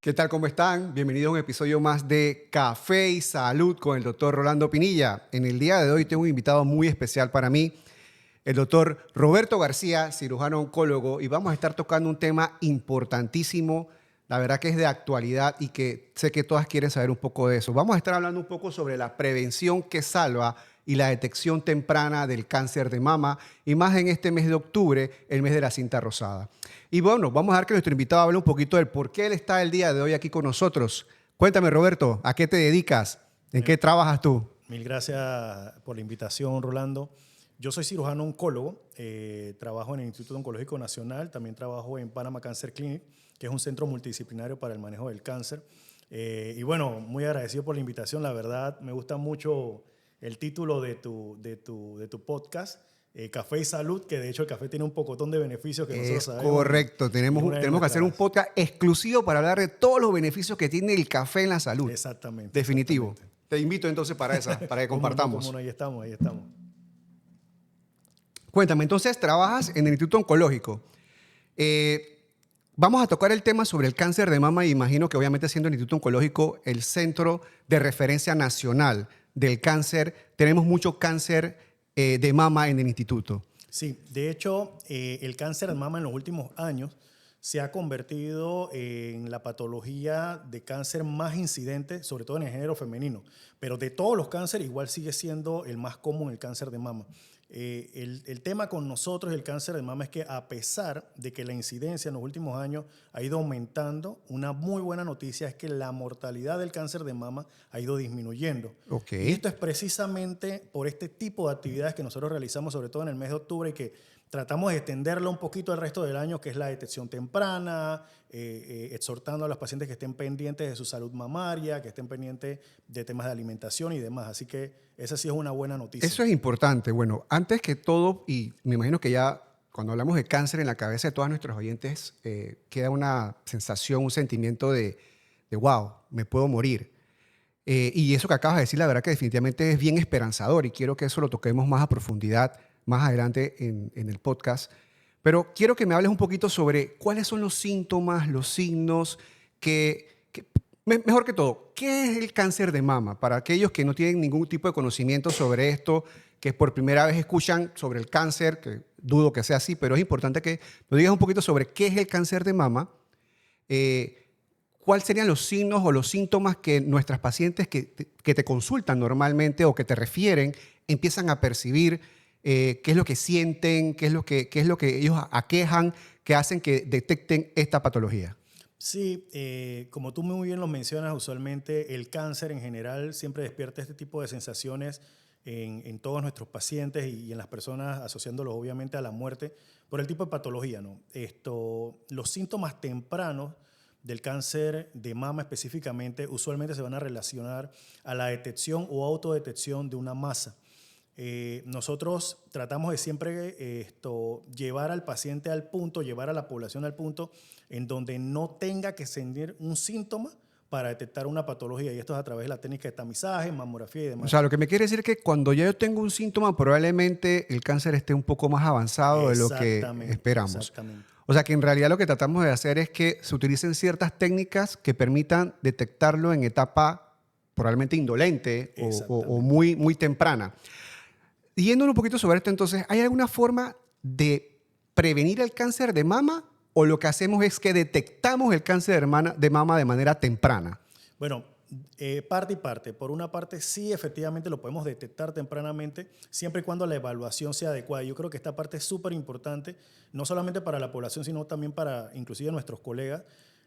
¿Qué tal? ¿Cómo están? Bienvenidos a un episodio más de Café y Salud con el doctor Rolando Pinilla. En el día de hoy tengo un invitado muy especial para mí, el doctor Roberto García, cirujano oncólogo, y vamos a estar tocando un tema importantísimo, la verdad que es de actualidad y que sé que todas quieren saber un poco de eso. Vamos a estar hablando un poco sobre la prevención que salva y la detección temprana del cáncer de mama, y más en este mes de octubre, el mes de la cinta rosada. Y bueno, vamos a dejar que nuestro invitado hable un poquito del por qué él está el día de hoy aquí con nosotros. Cuéntame, Roberto, ¿a qué te dedicas? ¿En qué trabajas tú? Mil gracias por la invitación, Rolando. Yo soy cirujano oncólogo, trabajo en el Instituto Oncológico Nacional, también trabajo en Panama Cancer Clinic, que es un centro multidisciplinario para el manejo del cáncer. Y bueno, muy agradecido por la invitación, la verdad me gusta mucho el título de tu podcast, Café y Salud, que de hecho el café tiene un pocotón de beneficios que nosotros Es sabemos correcto, y es una de tenemos que hacer un nuestras... podcast exclusivo para hablar de todos los beneficios que tiene el café en la salud. Exactamente, Definitivo. exactamente. Te invito entonces para que Cómo compartamos. no, ahí estamos, ahí estamos. Cuéntame, entonces trabajas en el Instituto Oncológico. Eh, Vamos a tocar el tema sobre el cáncer de mama y imagino que obviamente siendo el Instituto Oncológico el centro de referencia nacional del cáncer, tenemos mucho cáncer de mama en el instituto. Sí, de hecho, el cáncer de mama en los últimos años se ha convertido en la patología de cáncer más incidente, sobre todo en el género femenino. Pero de todos los cánceres, igual sigue siendo el más común el cáncer de mama. El tema con nosotros, el cáncer de mama, es que a pesar de que la incidencia en los últimos años ha ido aumentando, una muy buena noticia es que la mortalidad del cáncer de mama ha ido disminuyendo. Ok. Y esto es precisamente por este tipo de actividades que nosotros realizamos, sobre todo en el mes de octubre, y que tratamos de extenderlo un poquito al resto del año, que es la detección temprana, exhortando a los pacientes que estén pendientes de su salud mamaria, que estén pendientes de temas de alimentación y demás. Así que esa sí es una buena noticia. Eso es importante. Bueno, antes que todo, y me imagino que ya cuando hablamos de cáncer en la cabeza de todos nuestros oyentes, queda una sensación, un sentimiento de wow, me puedo morir. Y eso que acabas de decir, la verdad que definitivamente es bien esperanzador y quiero que eso lo toquemos más a profundidad más adelante en el podcast. Pero quiero que me hables un poquito sobre cuáles son los síntomas, los signos mejor que todo, ¿qué es el cáncer de mama? Para aquellos que no tienen ningún tipo de conocimiento sobre esto, que por primera vez escuchan sobre el cáncer, que dudo que sea así, pero es importante que nos digas un poquito sobre qué es el cáncer de mama, eh, cuáles serían los signos o los síntomas que nuestras pacientes que te consultan normalmente o que te refieren empiezan a percibir, qué es lo que sienten, qué es lo que ellos aquejan, que hacen que detecten esta patología. Sí, como tú muy bien lo mencionas, usualmente el cáncer en general siempre despierta este tipo de sensaciones en todos nuestros pacientes y en las personas, asociándolos obviamente a la muerte por el tipo de patología, ¿no? Los síntomas tempranos del cáncer de mama específicamente usualmente se van a relacionar a la detección o autodetección de una masa. Nosotros tratamos de siempre llevar al paciente al punto, llevar a la población al punto en donde no tenga que sentir un síntoma para detectar una patología, y esto es a través de la técnica de tamizaje, mamografía y O demás. sea, lo que me quiere decir es que cuando ya yo tengo un síntoma, probablemente el cáncer esté un poco más avanzado de lo que Exactamente, esperamos. exactamente. O sea, que en realidad lo que tratamos de hacer es que se utilicen ciertas técnicas que permitan detectarlo en etapa probablemente indolente o Exactamente. muy, muy temprana. Yéndolo un poquito sobre esto, entonces, ¿hay alguna forma de prevenir el cáncer de mama o lo que hacemos es que detectamos el cáncer de mama de manera temprana? Bueno, parte y parte. Por una parte, sí, efectivamente lo podemos detectar tempranamente, siempre y cuando la evaluación sea adecuada. Yo creo que esta parte es súper importante, no solamente para la población, sino también para inclusive nuestros colegas.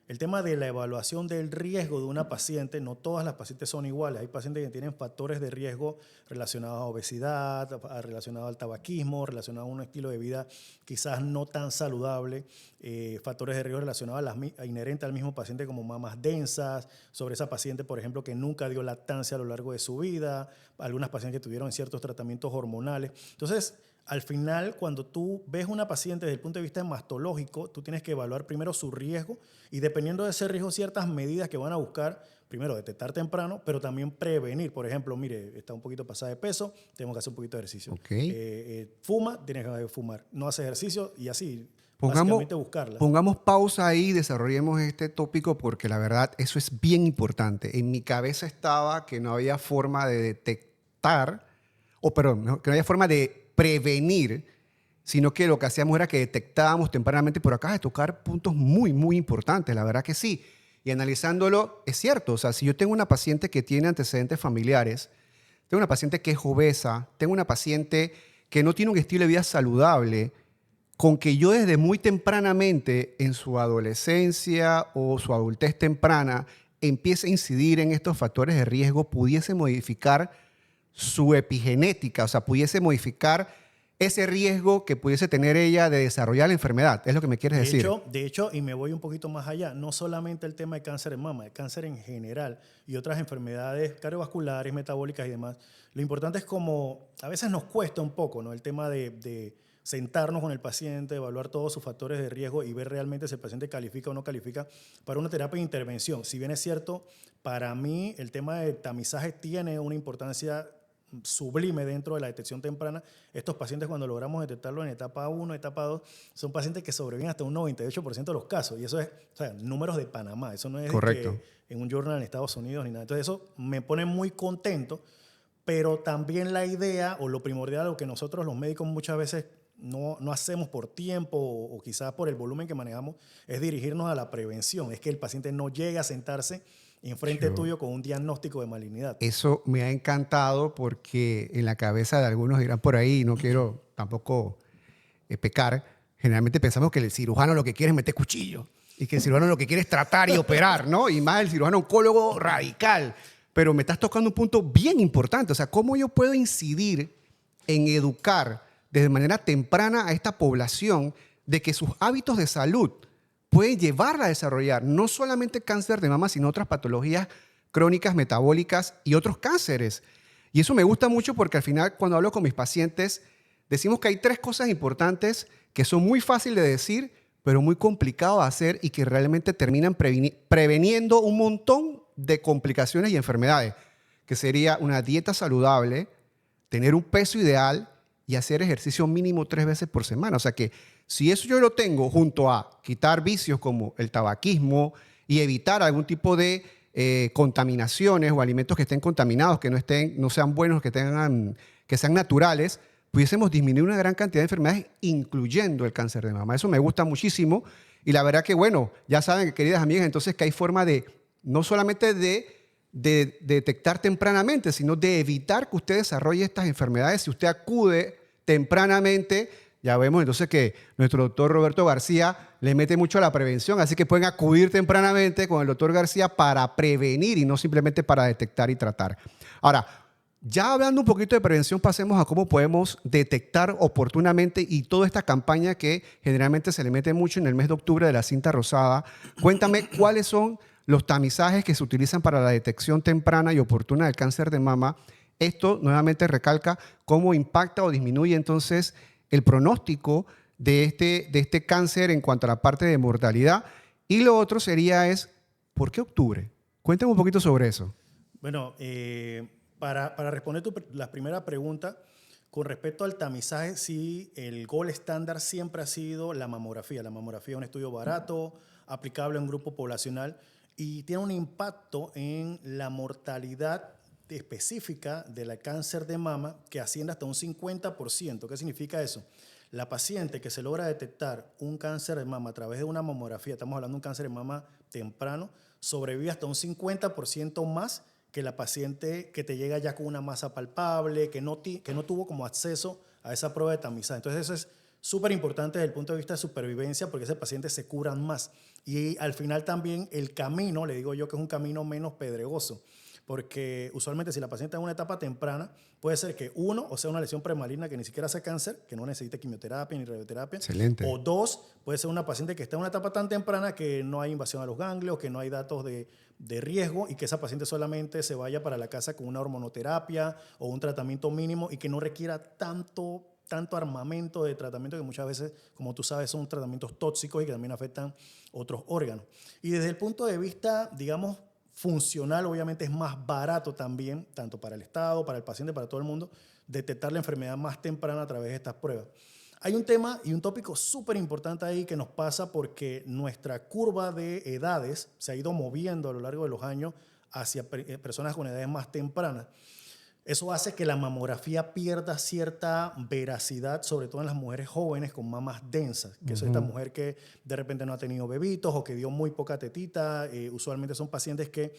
El tema de la evaluación del riesgo de una paciente, no todas las pacientes son iguales. Hay pacientes que tienen factores de riesgo relacionados a obesidad, relacionados al tabaquismo, relacionados a un estilo de vida quizás no tan saludable, factores de riesgo relacionados inherentes al mismo paciente como mamas densas, sobre esa paciente, por ejemplo, que nunca dio lactancia a lo largo de su vida, algunas pacientes que tuvieron ciertos tratamientos hormonales. Entonces, al final, cuando tú ves una paciente desde el punto de vista mastológico, tú tienes que evaluar primero su riesgo y dependiendo de ese riesgo, ciertas medidas que van a buscar, primero detectar temprano, pero también prevenir. Por ejemplo, mire, está un poquito pasada de peso, tenemos que hacer un poquito de ejercicio. Ok. Fuma, tienes que fumar. No hace ejercicio y así. básicamente buscarla. Pongamos pausa ahí y desarrollemos este tópico porque la verdad eso es bien importante. En mi cabeza estaba que no había forma de detectar, o perdón, que no había forma de prevenir, sino que lo que hacíamos era que detectábamos tempranamente, por acá de tocar puntos muy, muy importantes, la verdad que sí. Y analizándolo, es cierto, o sea, si yo tengo una paciente que tiene antecedentes familiares, tengo una paciente que es obesa, tengo una paciente que no tiene un estilo de vida saludable, con que yo desde muy tempranamente en su adolescencia o su adultez temprana empiece a incidir en estos factores de riesgo, pudiese modificar su epigenética, o sea, pudiese modificar ese riesgo que pudiese tener ella de desarrollar la enfermedad. Es lo que me quieres decir. De hecho, y me voy un poquito más allá, no solamente el tema de cáncer de mama, el cáncer en general y otras enfermedades cardiovasculares, metabólicas y demás. Lo importante es como a veces nos cuesta un poco, ¿no? El tema de sentarnos con el paciente, evaluar todos sus factores de riesgo y ver realmente si el paciente califica o no califica para una terapia de intervención. Si bien es cierto, para mí el tema de tamizaje tiene una importancia sublime dentro de la detección temprana. Estos pacientes, cuando logramos detectarlo en etapa 1, etapa 2, son pacientes que sobreviven hasta un 98% de los casos. Y eso es, o sea, números de Panamá. Eso no es de Correcto. que en un journal en Estados Unidos ni nada. Entonces eso me pone muy contento, pero también la idea o lo primordial, lo que nosotros los médicos muchas veces no hacemos por tiempo o quizás por el volumen que manejamos, es dirigirnos a la prevención. Es que el paciente no llegue a sentarse enfrente tuyo con un diagnóstico de malignidad. Eso me ha encantado porque en la cabeza de algunos dirán por ahí, no quiero tampoco pecar, generalmente pensamos que el cirujano lo que quiere es meter cuchillo y que el cirujano lo que quiere es tratar y operar, ¿no? Y más el cirujano oncólogo radical. Pero me estás tocando un punto bien importante, o sea, ¿cómo yo puedo incidir en educar de manera temprana a esta población de que sus hábitos de salud pueden llevarla a desarrollar no solamente cáncer de mama, sino otras patologías crónicas, metabólicas y otros cánceres? Y eso me gusta mucho porque al final cuando hablo con mis pacientes decimos que hay tres cosas importantes que son muy fáciles de decir, pero muy complicado de hacer y que realmente terminan preveniendo un montón de complicaciones y enfermedades, que sería una dieta saludable, tener un peso ideal y hacer ejercicio mínimo 3 veces por semana. O sea que si eso yo lo tengo junto a quitar vicios como el tabaquismo y evitar algún tipo de contaminaciones o alimentos que estén contaminados, que no sean buenos, que sean naturales, pudiésemos disminuir una gran cantidad de enfermedades, incluyendo el cáncer de mama. Eso me gusta muchísimo. Y la verdad que, bueno, ya saben, queridas amigas, entonces que hay forma de, no solamente de detectar tempranamente, sino de evitar que usted desarrolle estas enfermedades. Si usted acude tempranamente, ya vemos entonces que nuestro doctor Roberto García le mete mucho a la prevención, así que pueden acudir tempranamente con el doctor García para prevenir y no simplemente para detectar y tratar. Ahora, ya hablando un poquito de prevención, pasemos a cómo podemos detectar oportunamente y toda esta campaña que generalmente se le mete mucho en el mes de octubre de la cinta rosada. Cuéntame cuáles son los tamizajes que se utilizan para la detección temprana y oportuna del cáncer de mama. Esto nuevamente recalca cómo impacta o disminuye entonces el pronóstico de este cáncer en cuanto a la parte de mortalidad. Y lo otro sería ¿por qué octubre? Cuéntame un poquito sobre eso. Bueno, para responder la primera pregunta, con respecto al tamizaje, sí, el gold estándar siempre ha sido la mamografía. La mamografía es un estudio barato, aplicable a un grupo poblacional y tiene un impacto en la mortalidad específica del cáncer de mama que asciende hasta un 50%. ¿Qué significa eso? La paciente que se logra detectar un cáncer de mama a través de una mamografía, estamos hablando de un cáncer de mama temprano, sobrevive hasta un 50% más que la paciente que te llega ya con una masa palpable, que no tuvo como acceso a esa prueba de tamizaje. Entonces eso es súper importante desde el punto de vista de supervivencia porque ese paciente se curan más. Y al final también el camino, le digo yo que es un camino menos pedregoso, porque usualmente si la paciente está en una etapa temprana, puede ser que uno, o sea una lesión premaligna que ni siquiera hace cáncer, que no necesita quimioterapia ni radioterapia. Excelente. O dos, puede ser una paciente que está en una etapa tan temprana que no hay invasión a los ganglios, que no hay datos de riesgo y que esa paciente solamente se vaya para la casa con una hormonoterapia o un tratamiento mínimo y que no requiera tanto armamento de tratamiento que muchas veces, como tú sabes, son tratamientos tóxicos y que también afectan otros órganos. Y desde el punto de vista, digamos, funcional, obviamente es más barato también, tanto para el Estado, para el paciente, para todo el mundo, detectar la enfermedad más temprana a través de estas pruebas. Hay un tema y un tópico súper importante ahí que nos pasa porque nuestra curva de edades se ha ido moviendo a lo largo de los años hacia personas con edades más tempranas. Eso hace que la mamografía pierda cierta veracidad, sobre todo en las mujeres jóvenes con mamas densas, que es esta mujer que de repente no ha tenido bebitos o que dio muy poca tetita. Usualmente son pacientes que,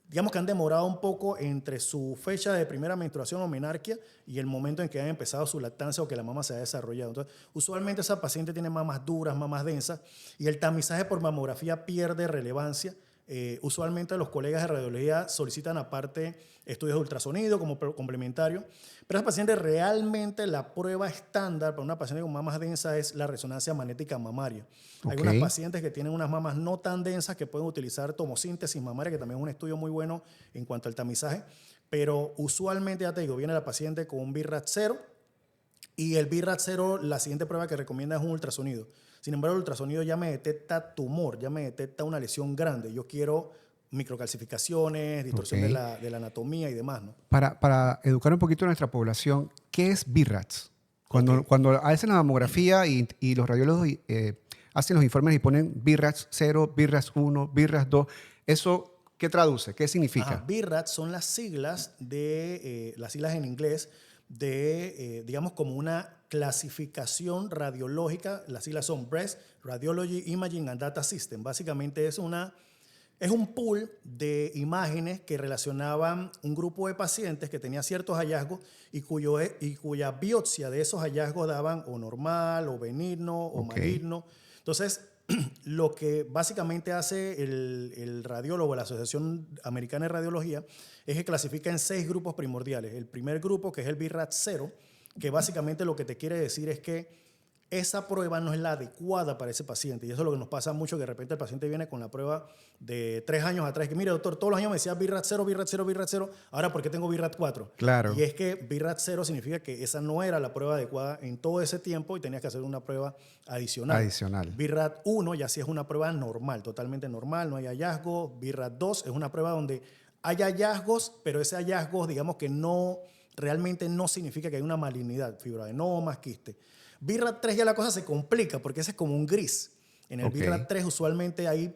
digamos que han demorado un poco entre su fecha de primera menstruación o menarquia y el momento en que han empezado su lactancia o que la mama se ha desarrollado. Entonces, usualmente esa paciente tiene mamas duras, mamas densas, y el tamizaje por mamografía pierde relevancia. Usualmente los colegas de radiología solicitan aparte estudios de ultrasonido como complementario, pero esa paciente realmente la prueba estándar para una paciente con mamas densas es la resonancia magnética mamaria. Hay unas pacientes que tienen unas mamas no tan densas que pueden utilizar tomosíntesis mamaria, que también es un estudio muy bueno en cuanto al tamizaje, pero usualmente, ya te digo, viene la paciente con un BIRAT 0 y el BIRAT 0, la siguiente prueba que recomienda es un ultrasonido. Sin embargo, el ultrasonido ya me detecta tumor, ya me detecta una lesión grande. Yo quiero microcalcificaciones, distorsión de la anatomía y demás, ¿no? Para educar un poquito a nuestra población, ¿qué es BIRATS? Cuando hacen la mamografía y los radiólogos hacen los informes y ponen BIRATS 0, BIRATS 1, BIRATS 2, ¿eso qué traduce? ¿Qué significa? BIRATS son las siglas las siglas en inglés de, digamos, como una clasificación radiológica. Las siglas son Breast Radiology Imaging and Data System. Básicamente es un pool de imágenes que relacionaban un grupo de pacientes que tenía ciertos hallazgos y cuya biopsia de esos hallazgos daban o normal, o benigno, o maligno. Entonces, lo que básicamente hace el radiólogo, la Asociación Americana de Radiología, es que clasifica en 6 grupos primordiales. El primer grupo, que es el BIRAT 0, que básicamente lo que te quiere decir es que esa prueba no es la adecuada para ese paciente. Y eso es lo que nos pasa mucho, que de repente el paciente viene con la prueba de 3 años atrás, que mire, doctor, todos los años me decía BIRAT 0, BIRAT 0, BIRAT 0, ahora ¿por qué tengo BIRAT 4? Claro. Y es que BIRAT 0 significa que esa no era la prueba adecuada en todo ese tiempo y tenías que hacer una prueba adicional. BIRAT 1 ya sí es una prueba normal, totalmente normal, no hay hallazgos. BIRAT 2 es una prueba donde hay hallazgos, pero ese hallazgo, digamos que realmente no significa que hay una malignidad, fibroadenomas, quiste. BIRAT 3 ya la cosa se complica porque ese es como un gris. En el BIRAT 3 usualmente ahí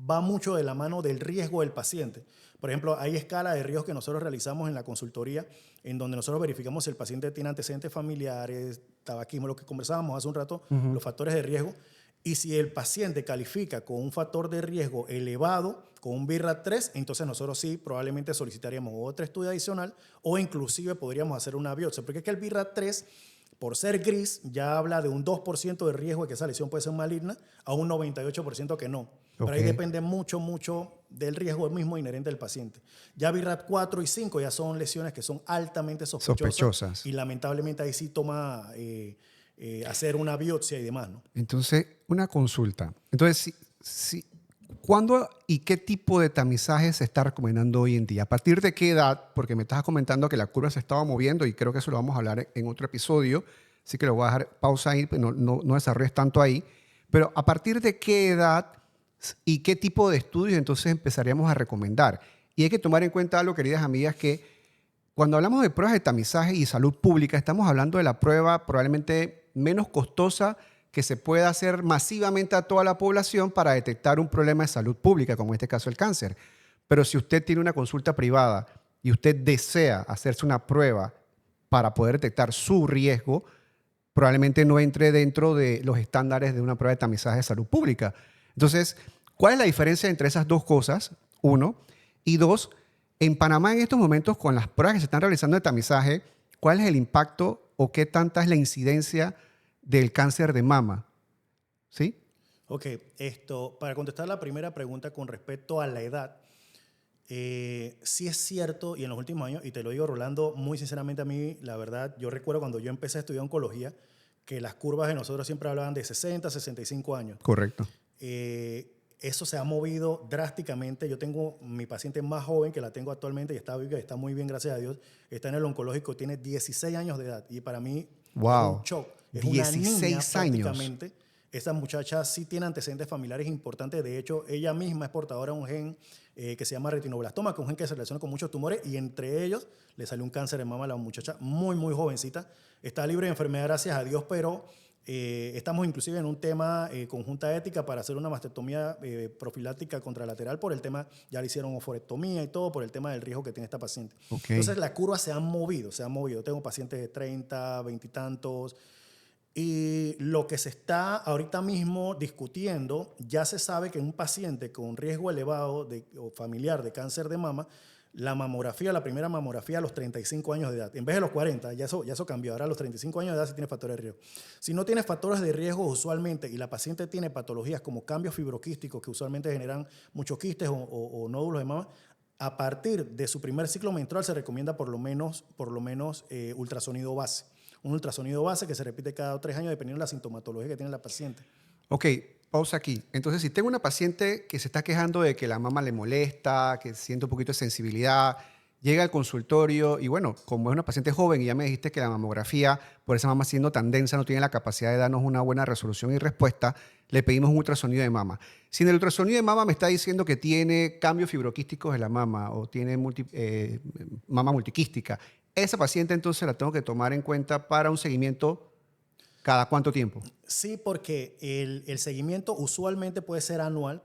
va mucho de la mano del riesgo del paciente. Por ejemplo, hay escala de riesgos que nosotros realizamos en la consultoría en donde nosotros verificamos si el paciente tiene antecedentes familiares, tabaquismo, lo que conversábamos hace un rato, los factores de riesgo. Y si el paciente califica con un factor de riesgo elevado, con un BIRAT 3, entonces nosotros sí probablemente solicitaríamos otro estudio adicional o inclusive podríamos hacer una biopsia. Porque es que el BIRAT 3, por ser gris, ya habla de un 2% de riesgo de que esa lesión puede ser maligna a un 98% que no. Pero ahí depende mucho, mucho del riesgo mismo inherente del paciente. Ya BIRAT 4 y 5 ya son lesiones que son altamente sospechosas. Y lamentablemente ahí sí toma hacer una biopsia y demás, ¿no? Entonces, una consulta. Entonces, ¿cuándo y qué tipo de tamizaje se está recomendando hoy en día? ¿A partir de qué edad? Porque me estás comentando que la curva se estaba moviendo y creo que eso lo vamos a hablar en otro episodio, así que lo voy a dejar pausa ahí, no desarrolles tanto ahí. Pero ¿a partir de qué edad y qué tipo de estudios entonces empezaríamos a recomendar? Y hay que tomar en cuenta algo, queridas amigas, que cuando hablamos de pruebas de tamizaje y salud pública, estamos hablando de la prueba probablemente menos costosa que se pueda hacer masivamente a toda la población para detectar un problema de salud pública, como en este caso el cáncer. Pero si usted tiene una consulta privada y usted desea hacerse una prueba para poder detectar su riesgo, probablemente no entre dentro de los estándares de una prueba de tamizaje de salud pública. Entonces, ¿cuál es la diferencia entre esas dos cosas? Uno. Y dos, en Panamá en estos momentos, con las pruebas que se están realizando de tamizaje, ¿cuál es el impacto o qué tanta es la incidencia del cáncer de mama? ¿Sí? Ok, para contestar la primera pregunta con respecto a la edad, sí es cierto, y en los últimos años, y te lo digo, Rolando, muy sinceramente a mí, la verdad, yo recuerdo cuando yo empecé a estudiar oncología, que las curvas de nosotros siempre hablaban de 60, 65 años. Correcto. Eso se ha movido drásticamente. Yo tengo mi paciente más joven, que la tengo actualmente, y está muy bien, gracias a Dios. Está en el oncológico, tiene 16 años de edad. Y para mí es un shock. Es una niña prácticamente. Esta muchacha sí tiene antecedentes familiares importantes. De hecho, ella misma es portadora de un gen que se llama retinoblastoma, que es un gen que se relaciona con muchos tumores, y entre ellos le salió un cáncer de mama a la muchacha muy, muy jovencita. Está libre de enfermedad, gracias a Dios, pero estamos inclusive en un tema conjunta ética para hacer una mastectomía profiláctica contralateral por el tema, ya le hicieron oforectomía y todo, por el tema del riesgo que tiene esta paciente. Okay. Entonces, la curva se ha movido, se ha movido. Tengo pacientes de 30, 20 y tantos. Y lo que se está ahorita mismo discutiendo, ya se sabe que en un paciente con riesgo elevado o familiar de cáncer de mama, la mamografía, la primera mamografía a los 35 años de edad, en vez de los 40, ya eso cambió, ahora a los 35 años de edad sí tiene factores de riesgo. Si no tiene factores de riesgo usualmente y la paciente tiene patologías como cambios fibroquísticos que usualmente generan muchos quistes o nódulos de mama, a partir de su primer ciclo menstrual se recomienda por lo menos ultrasonido base. Un ultrasonido base que se repite cada 3 años dependiendo de la sintomatología que tiene la paciente. Ok, pausa aquí. Entonces, si tengo una paciente que se está quejando de que la mama le molesta, que siente un poquito de sensibilidad, llega al consultorio y bueno, como es una paciente joven y ya me dijiste que la mamografía, por esa mama siendo tan densa, no tiene la capacidad de darnos una buena resolución y respuesta, le pedimos un ultrasonido de mama. Si en el ultrasonido de mama me está diciendo que tiene cambios fibroquísticos de la mama o tiene mama multiquística, esa paciente entonces la tengo que tomar en cuenta para un seguimiento cada cuánto tiempo. Sí, porque el seguimiento usualmente puede ser anual,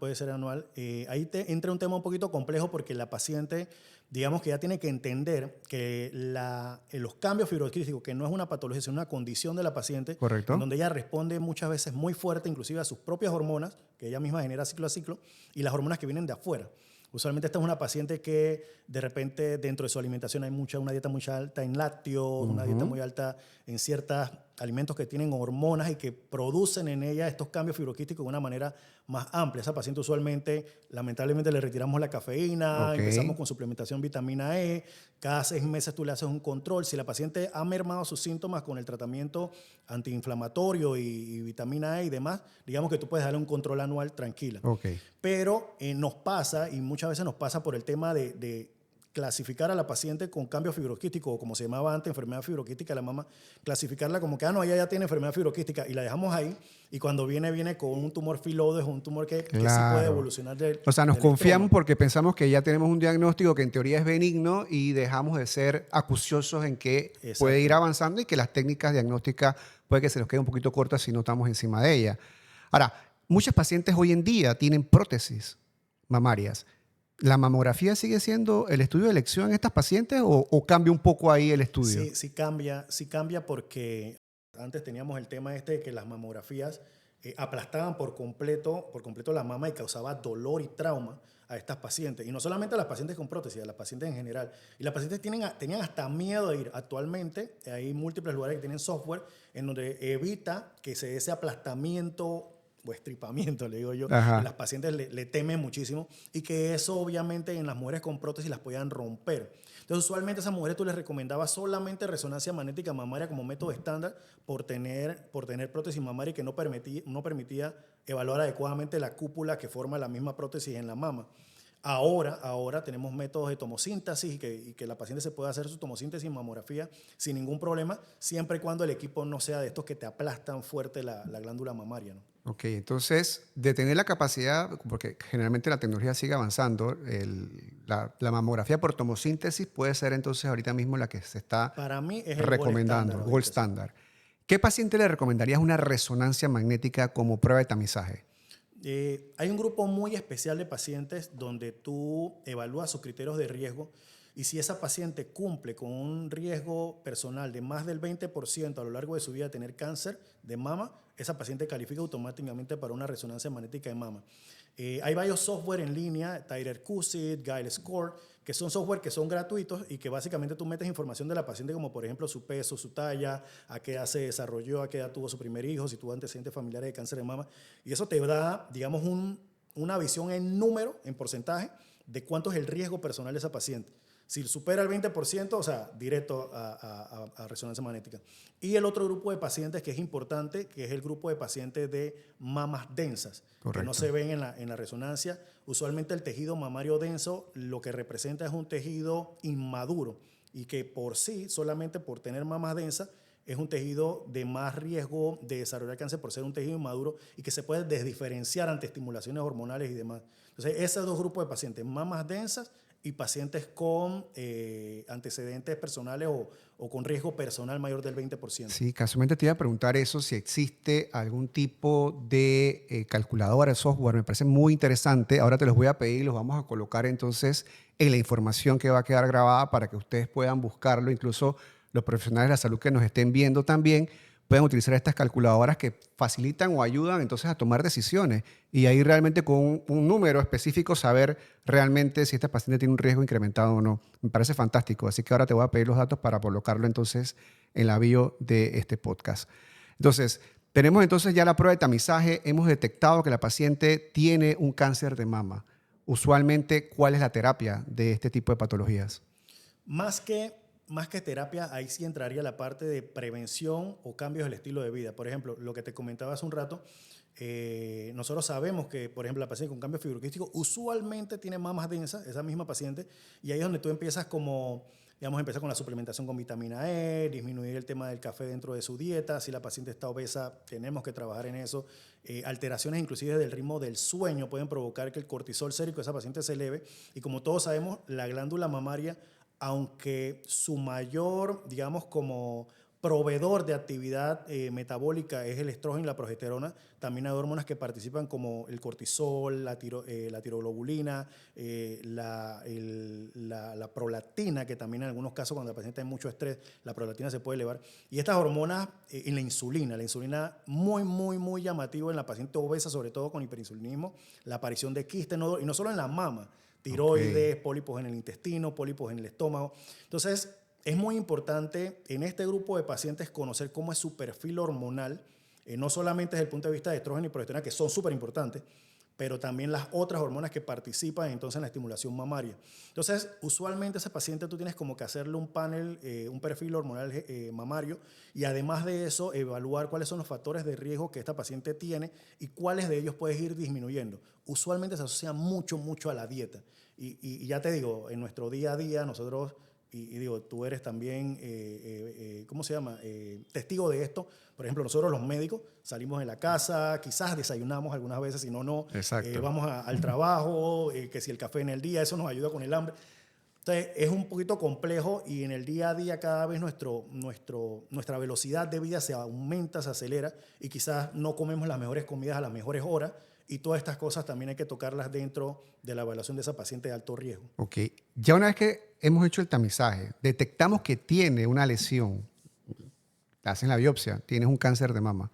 ahí entra un tema un poquito complejo porque la paciente, digamos que ya tiene que entender que los cambios fibroquísticos, que no es una patología, sino una condición de la paciente, Correcto. en donde ella responde muchas veces muy fuerte, inclusive a sus propias hormonas, que ella misma genera ciclo a ciclo, y las hormonas que vienen de afuera. Usualmente esta es una paciente que de repente dentro de su alimentación hay una dieta muy alta en lácteos, una dieta muy alta en ciertos alimentos que tienen hormonas y que producen en ella estos cambios fibroquísticos de una manera más amplia. Esa paciente usualmente, lamentablemente, le retiramos la cafeína, empezamos con suplementación vitamina E, cada 6 meses tú le haces un control. Si la paciente ha mermado sus síntomas con el tratamiento antiinflamatorio y vitamina E y demás, digamos que tú puedes darle un control anual tranquila. Okay. Pero nos pasa, y muchas veces nos pasa por el tema de clasificar a la paciente con cambio fibroquístico, o como se llamaba antes, enfermedad fibroquística de la mama, clasificarla como que, no, ella ya tiene enfermedad fibroquística, y la dejamos ahí, y cuando viene con un tumor filoides o un tumor que sí puede evolucionar O sea, nos confiamos porque pensamos que ya tenemos un diagnóstico que en teoría es benigno y dejamos de ser acuciosos en que puede ir avanzando y que las técnicas diagnósticas puede que se nos quede un poquito cortas si no estamos encima de ella. Ahora, muchos pacientes hoy en día tienen prótesis mamarias. ¿La mamografía sigue siendo el estudio de elección en estas pacientes o cambia un poco ahí el estudio? Sí cambia porque antes teníamos el tema de que las mamografías aplastaban por completo la mama y causaba dolor y trauma a estas pacientes. Y no solamente a las pacientes con prótesis, a las pacientes en general. Y las pacientes tenían hasta miedo de ir. Actualmente hay múltiples lugares que tienen software en donde evita que se dé ese aplastamiento o estripamiento, le digo yo, y las pacientes le temen muchísimo y que eso obviamente en las mujeres con prótesis las podían romper. Entonces usualmente a esas mujeres tú les recomendabas solamente resonancia magnética mamaria como método estándar por tener prótesis mamaria y que no permitía evaluar adecuadamente la cúpula que forma la misma prótesis en la mama. Ahora tenemos métodos de tomosíntesis y que la paciente se pueda hacer su tomosíntesis en mamografía sin ningún problema, siempre y cuando el equipo no sea de estos que te aplastan fuerte la glándula mamaria, ¿no? Ok, entonces, de tener la capacidad, porque generalmente la tecnología sigue avanzando, la mamografía por tomosíntesis puede ser entonces ahorita mismo la que se está Para mí es recomendando, el gold standard. ¿Qué paciente le recomendarías una resonancia magnética como prueba de tamizaje? Hay un grupo muy especial de pacientes donde tú evalúas sus criterios de riesgo y si esa paciente cumple con un riesgo personal de más del 20% a lo largo de su vida de tener cáncer de mama, esa paciente califica automáticamente para una resonancia magnética de mama. Hay varios software en línea, Tyrer-Cuzick, GuideScore, que son software que son gratuitos y que básicamente tú metes información de la paciente como por ejemplo su peso, su talla, a qué edad se desarrolló, a qué edad tuvo su primer hijo, si tuvo antecedentes familiares de cáncer de mama. Y eso te da, digamos, una visión en número, en porcentaje, de cuánto es el riesgo personal de esa paciente. Si supera el 20%, o sea, directo a resonancia magnética. Y el otro grupo de pacientes que es importante, que es el grupo de pacientes de mamas densas, correcto, que no se ven en la resonancia. Usualmente el tejido mamario denso lo que representa es un tejido inmaduro y que por sí, solamente por tener mamas densas, es un tejido de más riesgo de desarrollar cáncer por ser un tejido inmaduro y que se puede desdiferenciar ante estimulaciones hormonales y demás. Entonces, esos dos grupos de pacientes, mamas densas y pacientes con antecedentes personales o con riesgo personal mayor del 20%. Sí, casualmente te iba a preguntar eso, si existe algún tipo de calculadora, de software, me parece muy interesante. Ahora te los voy a pedir y los vamos a colocar entonces en la información que va a quedar grabada para que ustedes puedan buscarlo. Incluso los profesionales de la salud que nos estén viendo también pueden utilizar estas calculadoras que facilitan o ayudan entonces a tomar decisiones y ahí realmente con un número específico saber realmente si este paciente tiene un riesgo incrementado o no. Me parece fantástico, así que ahora te voy a pedir los datos para colocarlo entonces en la bio de este podcast. Entonces, tenemos entonces ya la prueba de tamizaje, hemos detectado que la paciente tiene un cáncer de mama. Usualmente, ¿cuál es la terapia de este tipo de patologías? Más que terapia, ahí sí entraría la parte de prevención o cambios del estilo de vida. Por ejemplo, lo que te comentaba hace un rato, nosotros sabemos que, por ejemplo, la paciente con cambio fibroquístico usualmente tiene mamas densas, esa misma paciente, y ahí es donde tú empiezas como, digamos, empiezas con la suplementación con vitamina E, disminuir el tema del café dentro de su dieta. Si la paciente está obesa, tenemos que trabajar en eso. Alteraciones inclusive del ritmo del sueño pueden provocar que el cortisol sérico de esa paciente se eleve, y como todos sabemos, la glándula mamaria, aunque su mayor, digamos, como proveedor de actividad metabólica es el estrógeno y la progesterona, también hay hormonas que participan como el cortisol, la tiroglobulina, la prolactina, que también en algunos casos cuando el paciente tiene mucho estrés, la prolactina se puede elevar. Y estas hormonas, en la insulina muy, muy, muy llamativo en la paciente obesa, sobre todo con hiperinsulinismo, la aparición de quistes, y no solo en la mama, tiroides, pólipos en el intestino, pólipos en el estómago. Entonces, es muy importante en este grupo de pacientes conocer cómo es su perfil hormonal, no solamente desde el punto de vista de estrógeno y progesterona, que son súper importantes, pero también las otras hormonas que participan entonces en la estimulación mamaria. Entonces, usualmente ese paciente tú tienes como que hacerle un panel, un perfil hormonal mamario, y además de eso, evaluar cuáles son los factores de riesgo que esta paciente tiene y cuáles de ellos puedes ir disminuyendo. Usualmente se asocia mucho, mucho a la dieta. Y ya te digo, en nuestro día a día nosotros, y digo, tú eres también, ¿cómo se llama? Testigo de esto. Por ejemplo, nosotros los médicos salimos de la casa, quizás desayunamos algunas veces, si no, no. Exacto. Vamos al trabajo, que si el café en el día, eso nos ayuda con el hambre. Entonces, es un poquito complejo y en el día a día cada vez nuestra velocidad de vida se aumenta, se acelera y quizás no comemos las mejores comidas a las mejores horas, y todas estas cosas también hay que tocarlas dentro de la evaluación de esa paciente de alto riesgo. Ok. Ya una vez que hemos hecho el tamizaje, detectamos que tiene una lesión, te hacen la biopsia, tienes un cáncer de mama.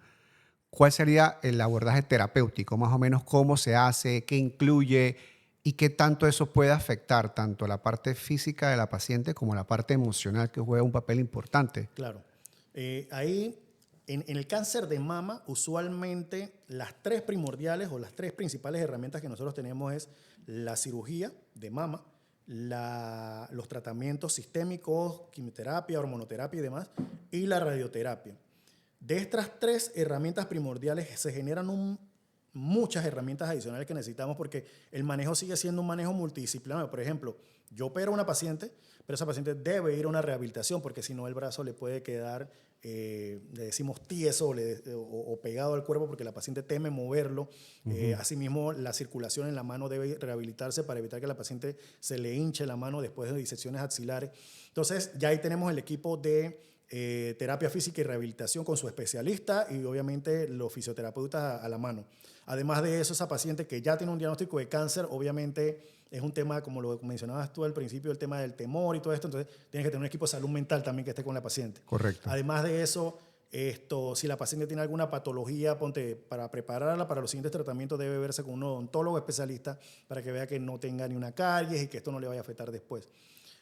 ¿Cuál sería el abordaje terapéutico? Más o menos cómo se hace, qué incluye y qué tanto eso puede afectar tanto la parte física de la paciente como la parte emocional, que juega un papel importante. Claro. Ahí, en el cáncer de mama, usualmente las tres primordiales o las tres principales herramientas que nosotros tenemos es la cirugía de mama, los tratamientos sistémicos, quimioterapia, hormonoterapia y demás, y la radioterapia. De estas tres herramientas primordiales se generan muchas herramientas adicionales que necesitamos porque el manejo sigue siendo un manejo multidisciplinario. Por ejemplo, yo opero a una paciente, pero esa paciente debe ir a una rehabilitación porque si no el brazo le puede quedar, le decimos tieso o pegado al cuerpo porque la paciente teme moverlo. Asimismo, la circulación en la mano debe rehabilitarse para evitar que la paciente se le hinche la mano después de disecciones axilares. Entonces, ya ahí tenemos el equipo de terapia física y rehabilitación con su especialista y obviamente los fisioterapeutas a la mano. Además de eso, esa paciente que ya tiene un diagnóstico de cáncer, obviamente es un tema, como lo mencionabas tú al principio, el tema del temor y todo esto, entonces tienes que tener un equipo de salud mental también que esté con la paciente. Correcto. Además de eso, si la paciente tiene alguna patología, para prepararla para los siguientes tratamientos debe verse con un odontólogo especialista para que vea que no tenga ni una caries y que esto no le vaya a afectar después.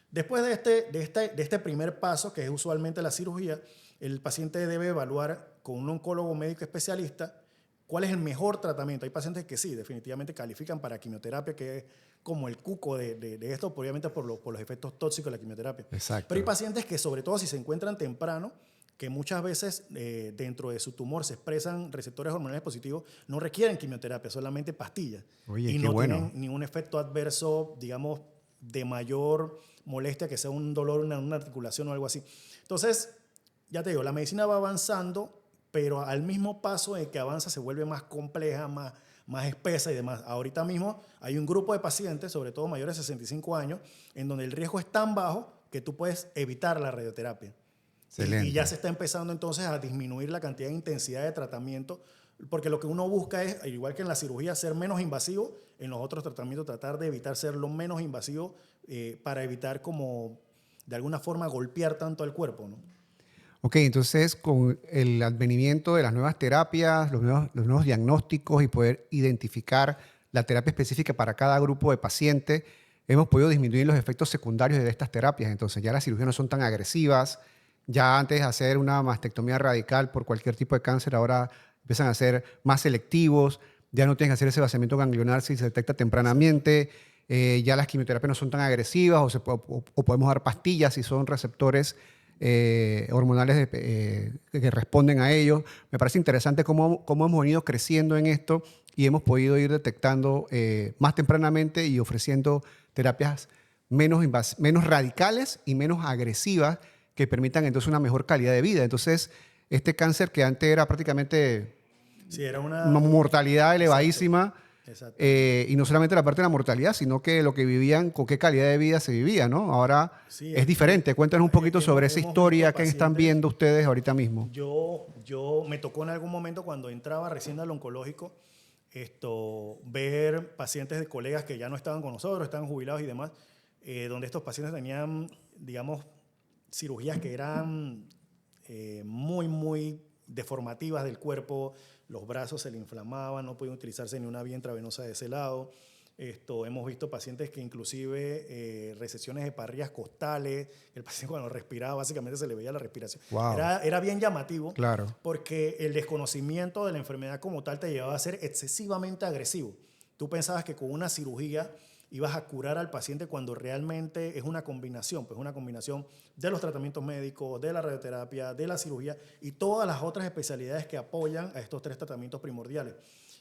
Después de este primer paso, que es usualmente la cirugía, el paciente debe evaluar con un oncólogo médico especialista cuál es el mejor tratamiento. Hay pacientes que sí, definitivamente califican para quimioterapia, que es como el cuco de esto, obviamente por los efectos tóxicos de la quimioterapia. Exacto. Pero hay pacientes que, sobre todo si se encuentran temprano, que muchas veces dentro de su tumor se expresan receptores hormonales positivos, no requieren quimioterapia, solamente pastillas. Oye, y qué no bueno. tienen ningún efecto adverso, digamos, de mayor molestia, que sea un dolor en una articulación o algo así. Entonces, ya te digo, la medicina va avanzando, pero al mismo paso en que avanza se vuelve más compleja, más espesa y demás. Ahorita mismo hay un grupo de pacientes, sobre todo mayores de 65 años, en donde el riesgo es tan bajo que tú puedes evitar la radioterapia. Y ya Excelente. se está empezando entonces a disminuir la cantidad de intensidad de tratamiento, porque lo que uno busca es, al igual que en la cirugía, ser menos invasivo, en los otros tratamientos tratar de evitar ser lo menos invasivo para evitar como de alguna forma golpear tanto al cuerpo, ¿no? Ok, entonces con el advenimiento de las nuevas terapias, los nuevos diagnósticos y poder identificar la terapia específica para cada grupo de pacientes, hemos podido disminuir los efectos secundarios de estas terapias. Entonces ya las cirugías no son tan agresivas. Ya antes de hacer una mastectomía radical por cualquier tipo de cáncer, ahora empiezan a ser más selectivos. Ya no tienes que hacer ese vaciamiento ganglionar si se detecta Exacto. tempranamente. Ya las quimioterapias no son tan agresivas o podemos dar pastillas si son receptores hormonales que responden a ellos. Me parece interesante cómo hemos venido creciendo en esto y hemos podido ir detectando más tempranamente y ofreciendo terapias menos radicales y menos agresivas que permitan entonces una mejor calidad de vida. Entonces, este cáncer que antes era prácticamente Sí, era una mortalidad Exacto, elevadísima, exactamente. y no solamente la parte de la mortalidad, sino que lo que vivían, con qué calidad de vida se vivía, ¿no? Ahora Sí, es diferente. Cuéntanos un poquito sobre esa hemos visto historia que están pacientes. viendo ustedes ahorita mismo. Yo me tocó en algún momento cuando entraba recién al oncológico ver pacientes de colegas que ya no estaban con nosotros, estaban jubilados y demás, donde estos pacientes tenían, digamos, cirugías que eran muy deformativas del cuerpo, los brazos se le inflamaban, no podían utilizarse ni una vía intravenosa de ese lado. Hemos visto pacientes que inclusive recesiones de parrillas costales, el paciente cuando respiraba básicamente se le veía la respiración. Wow, Era bien llamativo claro. porque el desconocimiento de la enfermedad como tal te llevaba a ser excesivamente agresivo. Tú pensabas que con una cirugía ibas a curar al paciente cuando realmente es una combinación, pues una combinación de los tratamientos médicos, de la radioterapia, de la cirugía y todas las otras especialidades que apoyan a estos tres tratamientos primordiales.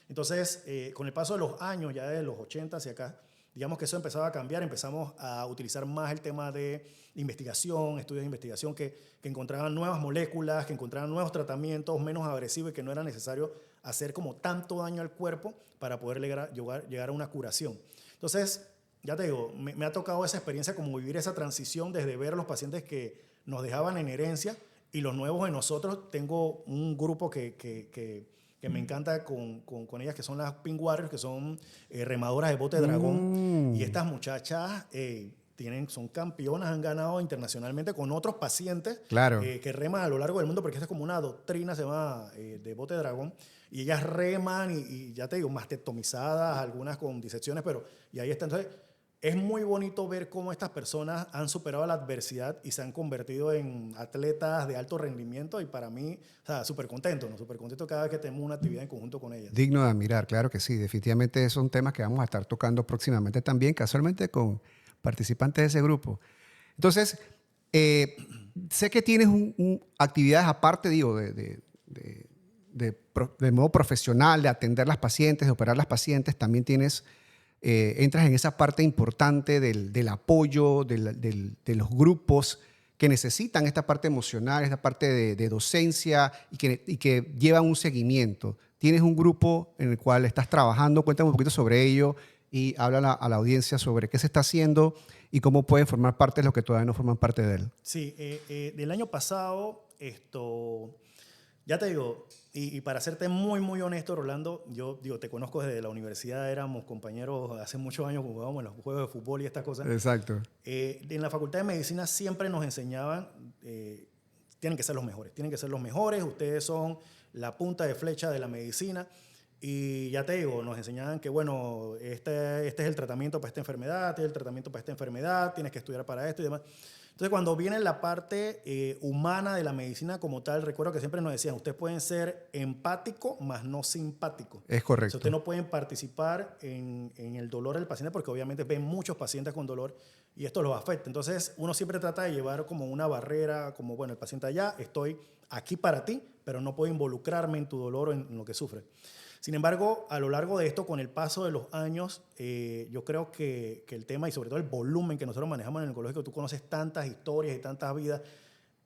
Entonces, con el paso de los años, ya de los 80 hacia acá, digamos que eso empezaba a cambiar, empezamos a utilizar más el tema de investigación, estudios de investigación que encontraban nuevas moléculas, que encontraban nuevos tratamientos menos agresivos y que no era necesario hacer como tanto daño al cuerpo para poder llegar a una curación. Entonces, ya te digo, me ha tocado esa experiencia como vivir esa transición desde ver a los pacientes que nos dejaban en herencia y los nuevos en nosotros. Tengo un grupo que me encanta con ellas, que son las Pink Warriors, que son remadoras de bote dragón. Y Mm, estas muchachas son campeonas, han ganado internacionalmente con otros pacientes claro. que reman a lo largo del mundo, porque esta es como una doctrina, se llama de bote dragón. Y ellas reman y ya te digo, mastectomizadas, algunas con disecciones, pero y ahí está. Entonces, es muy bonito ver cómo estas personas han superado la adversidad y se han convertido en atletas de alto rendimiento y para mí, o sea, súper contento, ¿no? Súper contento cada vez que tenemos una actividad en conjunto con ellas. Digno de admirar, claro que sí. Definitivamente son temas que vamos a estar tocando próximamente también, casualmente con participantes de ese grupo. Entonces, eh, sé que tienes actividades aparte, digo, de modo profesional, de atender las pacientes, de operar las pacientes, también entras en esa parte importante del apoyo, de los grupos que necesitan esta parte emocional, esta parte de docencia y que llevan un seguimiento. Tienes un grupo en el cual estás trabajando, cuéntame un poquito sobre ello y habla a la audiencia sobre qué se está haciendo y cómo pueden formar parte de los que todavía no forman parte de él. Sí, del año pasado, ya te digo, y para serte muy honesto, Rolando, yo digo, te conozco desde la universidad, éramos compañeros hace muchos años, jugábamos en los juegos de fútbol y estas cosas. Exacto. En la Facultad de Medicina siempre nos enseñaban, tienen que ser los mejores, tienen que ser los mejores, ustedes son la punta de flecha de la medicina. Y ya te digo, nos enseñaban que, bueno, este es el tratamiento para esta enfermedad, este es el tratamiento para esta enfermedad, tienes que estudiar para esto y demás. Entonces, cuando viene la parte humana de la medicina como tal, recuerdo que siempre nos decían, ustedes pueden ser empático, más no simpático. Es O sea, ustedes correcto. no pueden participar en el dolor del paciente porque obviamente ven muchos pacientes con dolor y esto los afecta. Entonces, uno siempre trata de llevar como una barrera, como, bueno, el paciente allá, estoy aquí para ti, pero no puedo involucrarme en tu dolor o en lo que sufre. Sin embargo, a lo largo de esto, con el paso de los años, yo creo que el tema y sobre todo el volumen que nosotros manejamos en el oncológico, tú conoces tantas historias y tantas vidas,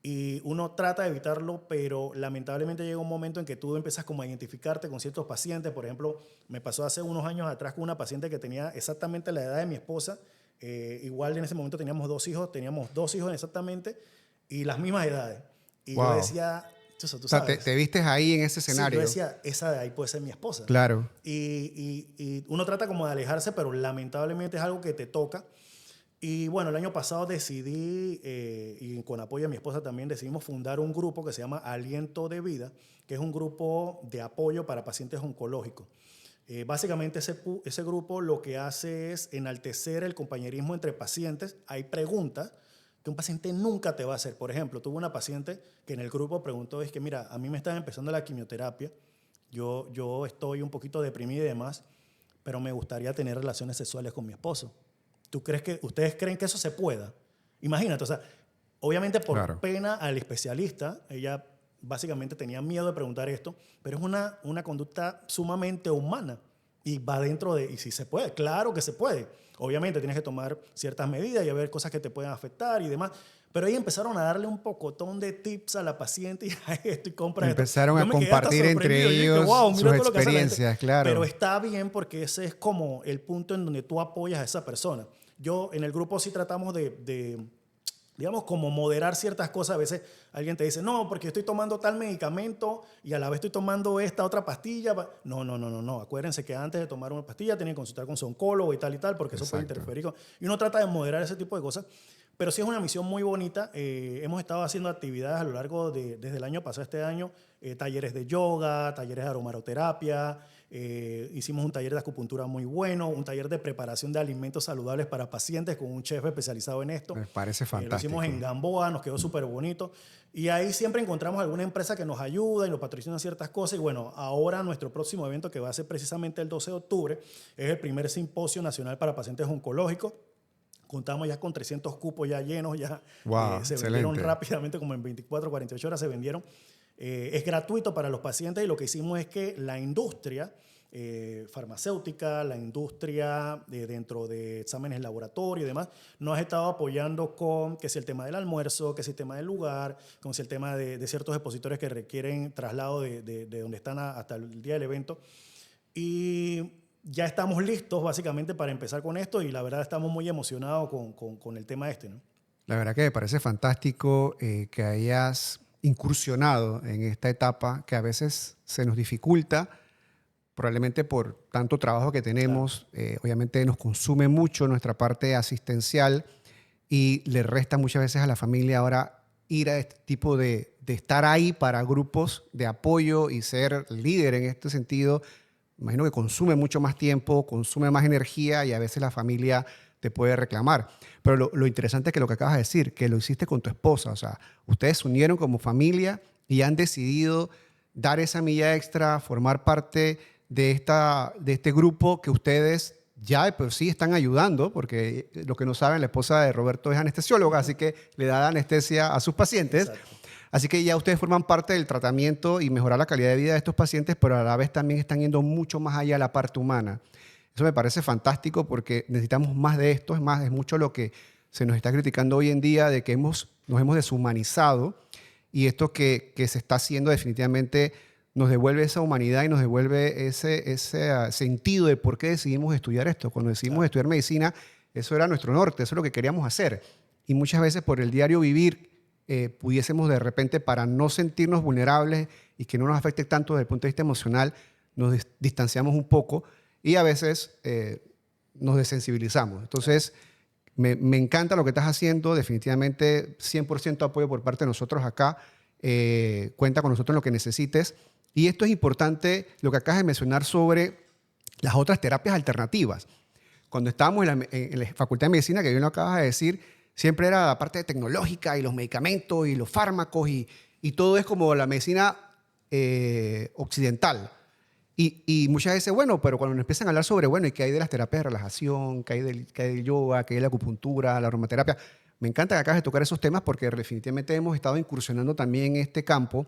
Y uno trata de evitarlo, pero lamentablemente llega un momento en que tú empiezas como a identificarte con ciertos pacientes. Por ejemplo, me pasó hace unos años atrás con una paciente que tenía exactamente la edad de mi esposa. Igual en ese momento teníamos dos hijos exactamente y las mismas edades. Y yo Wow. decía, tú O sea, sabes. te vistes ahí en ese Sí, escenario. yo decía, esa de ahí puede ser mi esposa. Claro. Y uno trata como de alejarse, pero lamentablemente es algo que te toca. Y bueno, el año pasado decidí, y con apoyo de mi esposa también, decidimos fundar un grupo que se llama Aliento de Vida, que es un grupo de apoyo para pacientes oncológicos. Básicamente ese grupo lo que hace es enaltecer el compañerismo entre pacientes. Hay preguntas que un paciente nunca te va a hacer. Por ejemplo, tuve una paciente que en el grupo preguntó, es que mira, a mí me está empezando la quimioterapia, yo estoy un poquito deprimida y demás, pero me gustaría tener relaciones sexuales con mi esposo. ¿Ustedes creen que eso se pueda? Imagínate, o sea, obviamente por Claro. pena al especialista, ella básicamente tenía miedo de preguntar esto, pero es una conducta sumamente humana y va dentro de, y si se puede, claro que se puede. Obviamente tienes que tomar ciertas medidas y a ver cosas que te pueden afectar y demás, pero ahí empezaron a darle un pocotón de tips a la paciente y a esto y compra esto. Empezaron Yo a me quedé hasta compartir entre sorprendido. Yo dije, ellos wow, sus mira todo lo que hace la gente. experiencias, claro. Pero está bien porque ese es como el punto en donde tú apoyas a esa persona. Yo en el grupo sí tratamos digamos, como moderar ciertas cosas. A veces alguien te dice, no, porque estoy tomando tal medicamento y a la vez estoy tomando esta otra pastilla. No. Acuérdense que antes de tomar una pastilla tienen que consultar con su oncólogo y tal, porque eso puede Exacto. interferir con... Y uno trata de moderar ese tipo de cosas. Pero sí es una misión muy bonita. Hemos estado haciendo actividades a lo largo desde el año pasado, este año, talleres de yoga, talleres de aromaterapia, hicimos un taller de acupuntura muy bueno, un taller de preparación de alimentos saludables para pacientes con un chef especializado en esto. Me parece Lo fantástico. hicimos en Gamboa, nos quedó súper bonito. Y ahí siempre encontramos alguna empresa que nos ayuda y nos patrocina ciertas cosas. Y bueno, ahora nuestro próximo evento, que va a ser precisamente el 12 de octubre, es el primer simposio nacional para pacientes oncológicos. Contamos ya con 300 cupos ya llenos, ya Wow, se excelente. vendieron rápidamente, como en 24, 48 horas se vendieron. Es gratuito para los pacientes y lo que hicimos es que la industria farmacéutica, la industria dentro de exámenes de laboratorio y demás, nos ha estado apoyando con que si el tema del almuerzo, que si el tema del lugar, con si el tema de ciertos expositores que requieren traslado de donde están hasta el día del evento. Y ya estamos listos básicamente para empezar con esto y la verdad estamos muy emocionados con el tema este, ¿no? La verdad que me parece fantástico que hayas incursionado en esta etapa que a veces se nos dificulta, probablemente por tanto trabajo que tenemos. Obviamente nos consume mucho nuestra parte asistencial y le resta muchas veces a la familia ahora ir a este tipo de estar ahí para grupos de apoyo y ser líder en este sentido. Imagino que consume mucho más tiempo, consume más energía y a veces la familia te puede reclamar. Pero lo interesante es que lo que acabas de decir, que lo hiciste con tu esposa, o sea, ustedes se unieron como familia y han decidido dar esa milla extra, formar parte de este grupo que ustedes ya de por sí están ayudando, porque lo que no saben, la esposa de Roberto es anestesióloga, así que le da anestesia a sus pacientes. Exacto. Así que ya ustedes forman parte del tratamiento y mejorar la calidad de vida de estos pacientes, pero a la vez también están yendo mucho más allá a la parte humana. Eso me parece fantástico porque necesitamos más de esto. Es más, es mucho lo que se nos está criticando hoy en día de que nos hemos deshumanizado y esto que se está haciendo definitivamente nos devuelve esa humanidad y nos devuelve ese sentido de por qué decidimos estudiar esto. Cuando decidimos estudiar medicina, eso era nuestro norte, eso es lo que queríamos hacer. Y muchas veces por el diario vivir pudiésemos de repente, para no sentirnos vulnerables y que no nos afecte tanto desde el punto de vista emocional, nos distanciamos un poco y a veces nos desensibilizamos. Entonces, me encanta lo que estás haciendo, definitivamente 100% apoyo por parte de nosotros acá. Cuenta con nosotros en lo que necesites. Y esto es importante, lo que acabas de mencionar sobre las otras terapias alternativas. Cuando estábamos en la Facultad de Medicina, que bien lo acabas de decir, siempre era la parte tecnológica y los medicamentos y los fármacos y todo es como la medicina occidental. Y muchas veces, bueno, pero cuando nos empiezan a hablar sobre, bueno, ¿y qué hay de las terapias de relajación? ¿Qué hay del yoga? ¿Qué hay de la acupuntura? La aromaterapia? Me encanta que acabas de tocar esos temas porque definitivamente hemos estado incursionando también en este campo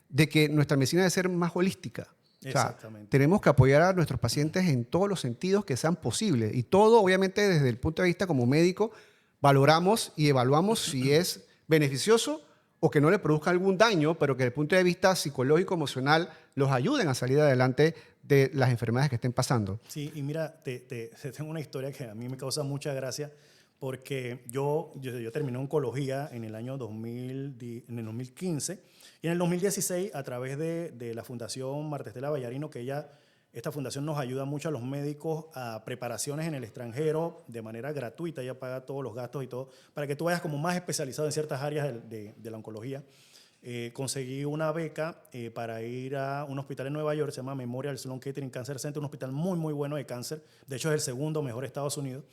de que nuestra medicina debe ser más holística. O sea, tenemos que apoyar a nuestros pacientes en todos los sentidos que sean posibles. Y todo, obviamente, desde el punto de vista como médico, valoramos y evaluamos si es beneficioso o que no le produzca algún daño, pero que desde el punto de vista psicológico, emocional, los ayuden a salir adelante de las enfermedades que estén pasando. Sí, y mira, te tengo una historia que a mí me causa mucha gracia porque yo terminé oncología en el año en el 2015 y en el 2016 a través de la Fundación Marta Estela Ballarino, esta fundación nos ayuda mucho a los médicos a preparaciones en el extranjero de manera gratuita, ella paga todos los gastos y todo, para que tú vayas como más especializado en ciertas áreas de la oncología. Conseguí una beca para ir a un hospital en Nueva York, se llama Memorial Sloan Kettering Cancer Center, un hospital muy, muy bueno de cáncer. De hecho, es el segundo mejor de Estados Unidos.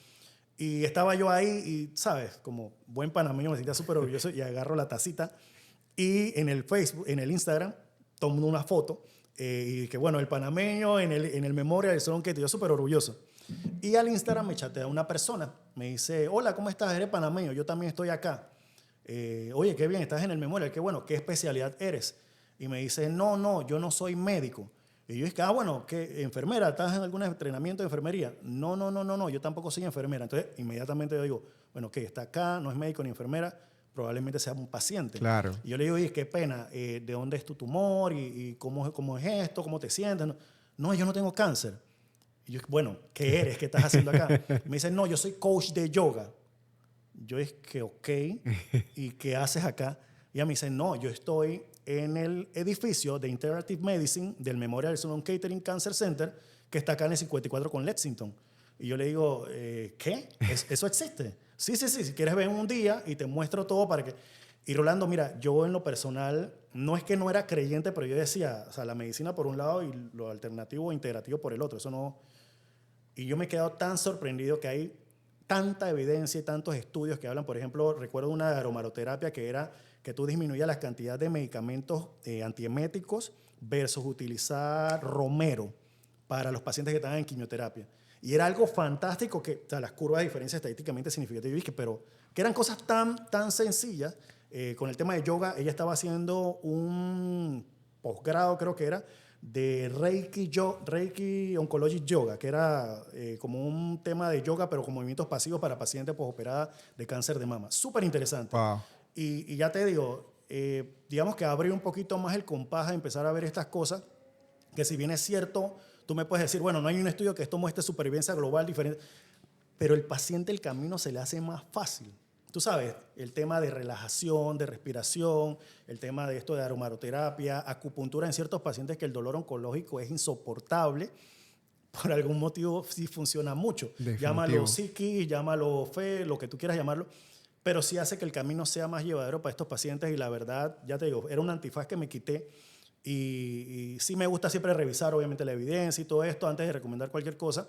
Y estaba yo ahí y, ¿sabes? Como buen panameño me sentía súper orgulloso y agarro la tacita. Y en el Facebook, en el Instagram, tomo una foto y que, bueno, el panameño en el Memorial Sloan Kettering, yo súper orgulloso. Y al Instagram me chatea una persona, me dice, hola, ¿cómo estás? ¿Eres panameño? Yo también estoy acá. Oye, qué bien, estás en el Memorial, qué bueno, ¿qué especialidad eres? Y me dice, no, yo no soy médico. Y yo dije, bueno, ¿qué enfermera? ¿Estás en algún entrenamiento de enfermería? No, yo tampoco soy enfermera. Entonces, inmediatamente yo digo, bueno, ¿qué? Está acá, no es médico ni enfermera, probablemente sea un paciente. Claro. Y yo le digo, oye, qué pena, ¿de dónde es tu tumor? ¿Y cómo es esto? ¿Cómo te sientes? No, yo no tengo cáncer. Y yo, bueno, ¿qué eres? ¿Qué estás haciendo acá? Y me dice, no, yo soy coach de yoga. Yo es que, ok, ¿y qué haces acá? Y ella me dice, no, yo estoy en el edificio de Integrative Medicine del Memorial Sloan Kettering Cancer Center, que está acá en el 54 con Lexington. Y yo le digo, ¿qué? ¿Eso existe? Sí, si quieres ven un día y te muestro todo para que... Y Rolando, mira, yo en lo personal, no es que no era creyente, pero yo decía, o sea, la medicina por un lado y lo alternativo e integrativo por el otro, eso no... Y yo me he quedado tan sorprendido que hay tanta evidencia y tantos estudios que hablan, por ejemplo, recuerdo una de aromaroterapia que era que tú disminuías la cantidad de medicamentos antieméticos versus utilizar romero para los pacientes que estaban en quimioterapia. Y era algo fantástico que, o sea, las curvas de diferencia estadísticamente significativas, pero que eran cosas tan sencillas. Con el tema de yoga, ella estaba haciendo un posgrado, creo que era, de Reiki Oncology Yoga, que era como un tema de yoga, pero con movimientos pasivos para pacientes posoperadas de cáncer de mama. Súper interesante. Wow. Y ya te digo, digamos que abrí un poquito más el compás a empezar a ver estas cosas, que si bien es cierto, tú me puedes decir, bueno, no hay un estudio que esto muestre supervivencia global diferente, pero el paciente el camino se le hace más fácil. Tú sabes, el tema de relajación, de respiración, el tema de esto de aromaterapia, acupuntura en ciertos pacientes que el dolor oncológico es insoportable, por algún motivo sí funciona mucho. Definitivo. Llámalo psiqui, llámalo fe, lo que tú quieras llamarlo, pero sí hace que el camino sea más llevadero para estos pacientes y la verdad, ya te digo, era un antifaz que me quité y sí me gusta siempre revisar obviamente la evidencia y todo esto antes de recomendar cualquier cosa.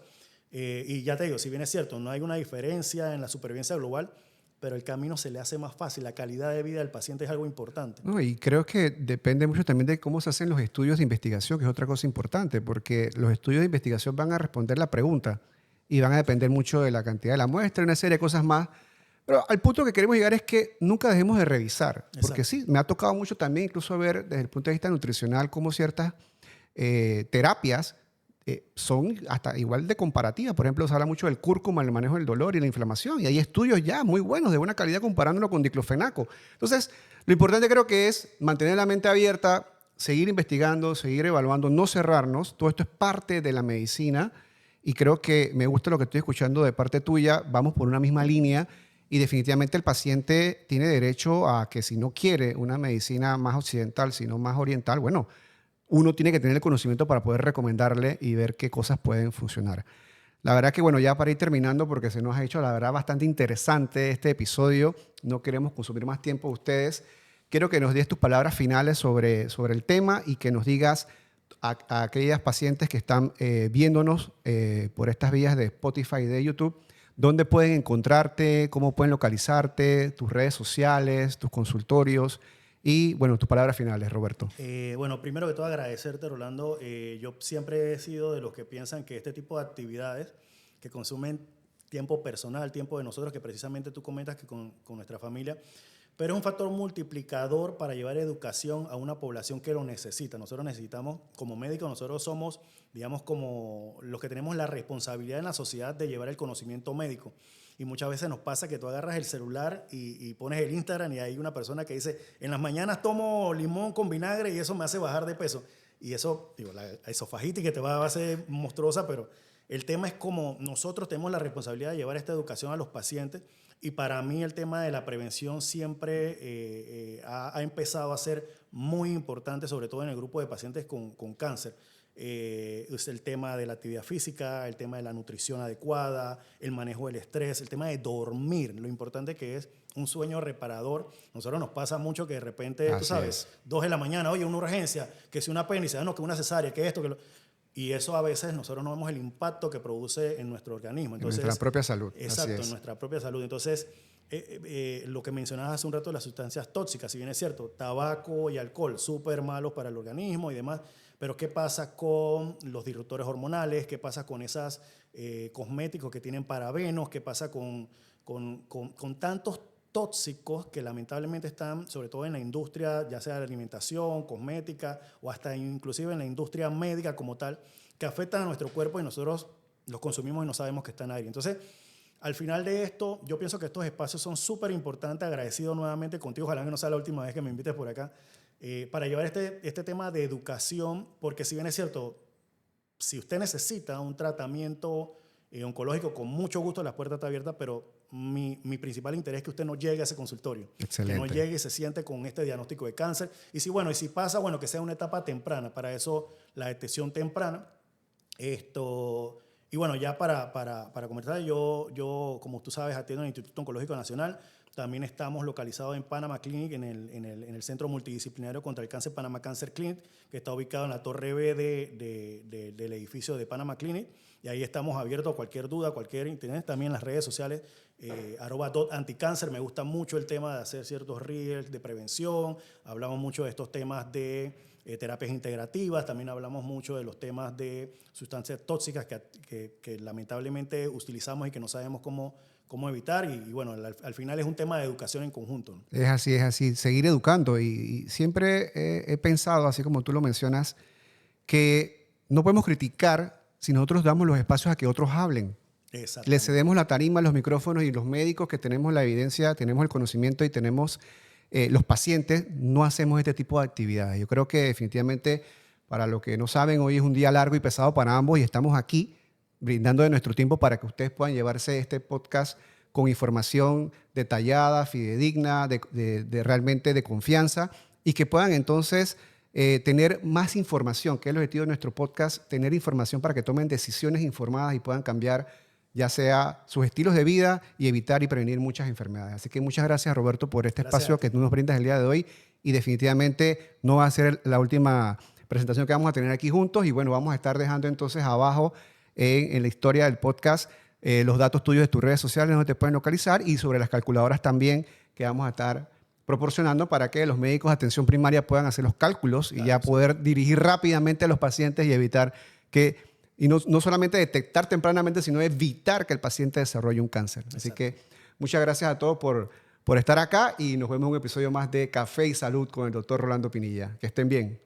Y ya te digo, si bien es cierto, no hay una diferencia en la supervivencia global, pero el camino se le hace más fácil, la calidad de vida del paciente es algo importante. No, y creo que depende mucho también de cómo se hacen los estudios de investigación, que es otra cosa importante, porque los estudios de investigación van a responder la pregunta y van a depender mucho de la cantidad de la muestra y una serie de cosas más. Pero al punto que queremos llegar es que nunca dejemos de revisar, porque Exacto. sí, me ha tocado mucho también incluso ver desde el punto de vista nutricional cómo ciertas terapias son hasta igual de comparativas. Por ejemplo, se habla mucho del cúrcuma, el manejo del dolor y la inflamación, y hay estudios ya muy buenos de buena calidad comparándolo con diclofenaco. Entonces, lo importante creo que es mantener la mente abierta, seguir investigando, seguir evaluando, no cerrarnos. Todo esto es parte de la medicina y creo que me gusta lo que estoy escuchando de parte tuya. Vamos por una misma línea y definitivamente el paciente tiene derecho a que si no quiere una medicina más occidental, sino más oriental, bueno, uno tiene que tener el conocimiento para poder recomendarle y ver qué cosas pueden funcionar. La verdad que, bueno, ya para ir terminando, porque se nos ha hecho, la verdad, bastante interesante este episodio. No queremos consumir más tiempo de ustedes. Quiero que nos des tus palabras finales sobre el tema y que nos digas a aquellas pacientes que están viéndonos por estas vías de Spotify y de YouTube, dónde pueden encontrarte, cómo pueden localizarte, tus redes sociales, tus consultorios y, bueno, tus palabras finales, Roberto. Bueno, primero que todo agradecerte, Rolando. Yo siempre he sido de los que piensan que este tipo de actividades que consumen tiempo personal, tiempo de nosotros, que precisamente tú comentas que con nuestra familia, pero es un factor multiplicador para llevar educación a una población que lo necesita. Nosotros necesitamos, como médicos, nosotros somos, digamos, como los que tenemos la responsabilidad en la sociedad de llevar el conocimiento médico. y muchas veces nos pasa que tú agarras el celular y pones el Instagram y hay una persona que dice, en las mañanas tomo limón con vinagre y eso me hace bajar de peso. Y eso, digo, la esofagitis que te va a hacer monstruosa, pero el tema es como nosotros tenemos la responsabilidad de llevar esta educación a los pacientes, y para mí el tema de la prevención siempre ha empezado a ser muy importante, sobre todo en el grupo de pacientes con cáncer. Es el tema de la actividad física, el tema de la nutrición adecuada, el manejo del estrés, el tema de dormir, lo importante que es un sueño reparador. Nosotros nos pasa mucho que de repente, tú sabes, 2 de la mañana, oye, una urgencia, que si una apéndice, no, que una cesárea, que esto, que lo... Y eso a veces nosotros no vemos el impacto que produce en nuestro organismo. Entonces, en nuestra propia salud. Exacto, en nuestra propia salud. Entonces, lo que mencionabas hace un rato de las sustancias tóxicas, si bien es cierto, tabaco y alcohol, súper malos para el organismo y demás, pero ¿qué pasa con los disruptores hormonales? ¿Qué pasa con esos cosméticos que tienen parabenos? ¿Qué pasa con tantos tóxicos que lamentablemente están, sobre todo en la industria, ya sea de la alimentación, cosmética o hasta inclusive en la industria médica como tal, que afectan a nuestro cuerpo y nosotros los consumimos y no sabemos que están ahí? Entonces, al final de esto, yo pienso que estos espacios son súper importantes. Agradecido nuevamente contigo, ojalá que no sea la última vez que me invites por acá, para llevar este tema de educación, porque si bien es cierto, si usted necesita un tratamiento oncológico, con mucho gusto la puerta está abierta, pero mi principal interés es que usted no llegue a ese consultorio. Excelente. Que no llegue y se siente con este diagnóstico de cáncer. Y si pasa, que sea una etapa temprana. Para eso, la detección temprana. Y bueno, ya para comentar, yo, como tú sabes, atiendo en el Instituto Oncológico Nacional. También estamos localizados en Panama Clinic, en el Centro Multidisciplinario contra el Cáncer, Panama Cancer Clinic, que está ubicado en la Torre B del edificio de Panama Clinic. Y ahí estamos abiertos a cualquier duda, cualquier interés. También en las redes sociales, @anticáncer. Me gusta mucho el tema de hacer ciertos reels de prevención. Hablamos mucho de estos temas de terapias integrativas. También hablamos mucho de los temas de sustancias tóxicas que lamentablemente utilizamos y que no sabemos cómo evitar. Y bueno, al final es un tema de educación en conjunto, ¿no? Es así. Seguir educando. Y siempre he pensado, así como tú lo mencionas, que no podemos criticar si nosotros damos los espacios a que otros hablen. Le cedemos la tarima, los micrófonos, y los médicos que tenemos la evidencia, tenemos el conocimiento y tenemos los pacientes, no hacemos este tipo de actividades. Yo creo que definitivamente, para los que no saben, hoy es un día largo y pesado para ambos y estamos aquí brindando de nuestro tiempo para que ustedes puedan llevarse este podcast con información detallada, fidedigna, realmente de confianza, y que puedan entonces tener más información, que es el objetivo de nuestro podcast, tener información para que tomen decisiones informadas y puedan cambiar ya sea sus estilos de vida y evitar y prevenir muchas enfermedades. Así que muchas gracias, Roberto, por este espacio que tú nos brindas el día de hoy, y definitivamente no va a ser la última presentación que vamos a tener aquí juntos. Y bueno, vamos a estar dejando entonces abajo en la historia del podcast los datos tuyos de tus redes sociales donde te pueden localizar, y sobre las calculadoras también que vamos a estar proporcionando para que los médicos de atención primaria puedan hacer los cálculos y ya poder dirigir rápidamente a los pacientes y evitar y no solamente detectar tempranamente, sino evitar que el paciente desarrolle un cáncer. Exacto. Así que muchas gracias a todos por estar acá, y nos vemos en un episodio más de Café y Salud con el doctor Rolando Pinilla. Que estén bien.